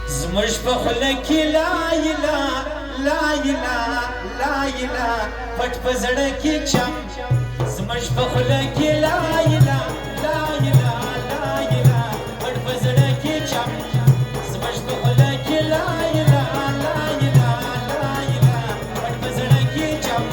زموږ په خوله کې لا اله لا اله لا اله پټ په زړه کې چم زموږ په خوله کې لا اله لا اله لا اله پټ په زړه کې چم زموږ په خوله کې لا اله لا اله لا اله پټ په زړه کې چم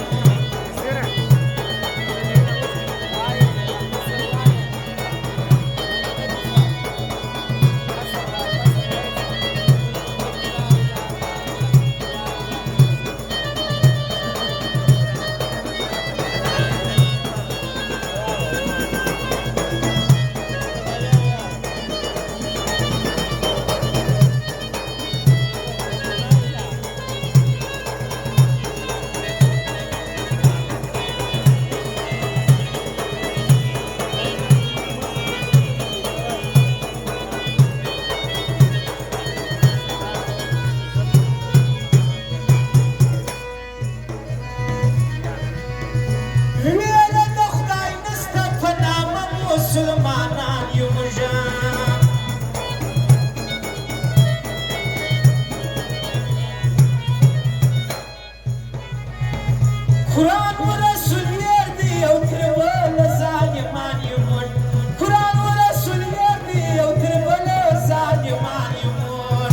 مسلمانان یو موږ قرآن و رسول یار دی او تر بل ظالمان یو موږ قرآن و رسول یار دی او تر بل ظالمان یو موږ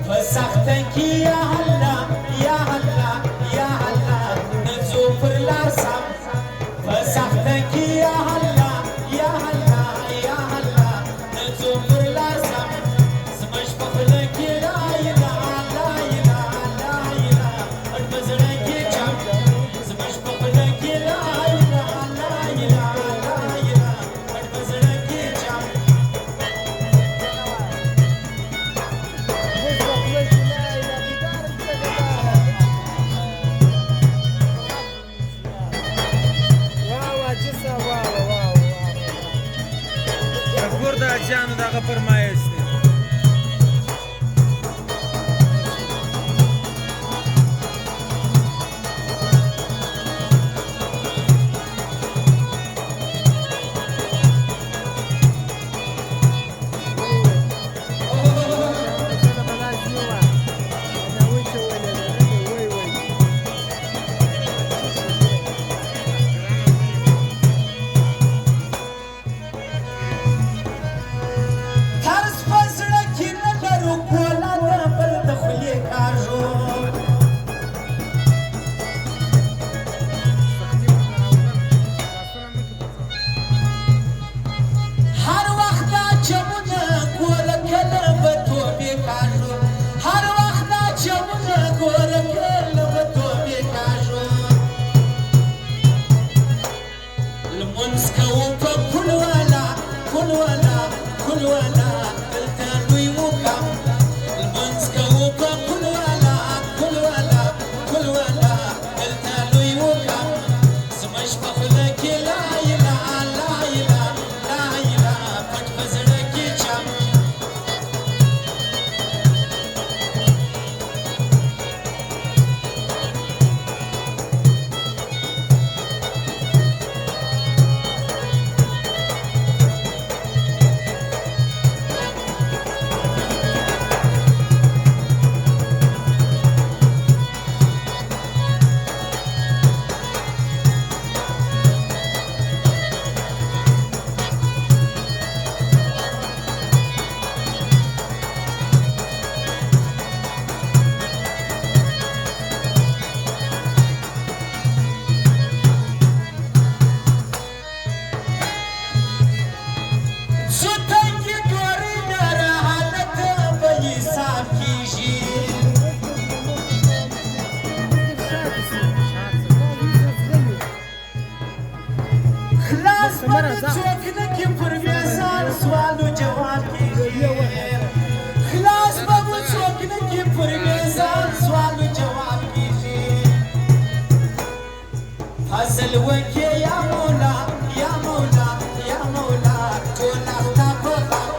په سخته کې یا الله یا الله یا الله نځو پر لار سم سخته کې یا الله یا الله یا الله نځو پر لار سم زموږ په خوله کې لا اله لا اله لا اله پټ په زړه کې چم زموږ په خوله کې لا اله لا اله لا اله پټ په زړه کې چم دا جانو دغه فرمایش دی څوک نه کې پر میزان سوالو جواب کېږي خلاص به مو څوک نه کې پر میزان سوالو جواب کېږي فضل وکړې یا مولا یا مولا یا مولا ټول ستا په غم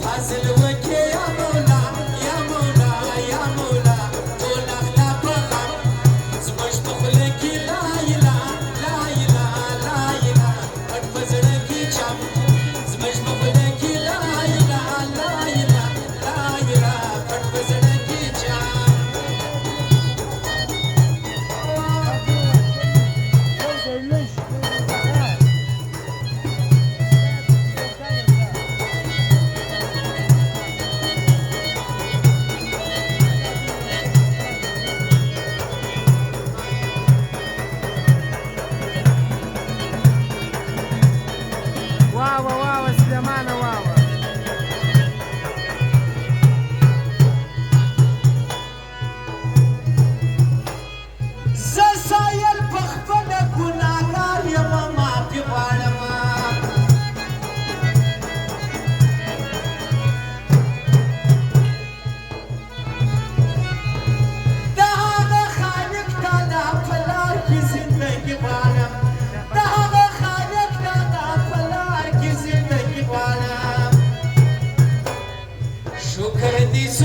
فضل وکړې یا مولا یا مولا یا مولا ټول ستا په غم زموږ په خوله کې لا اله لا اله لا اله پټ په زړه کې چم زموږ په خوله አዲሱ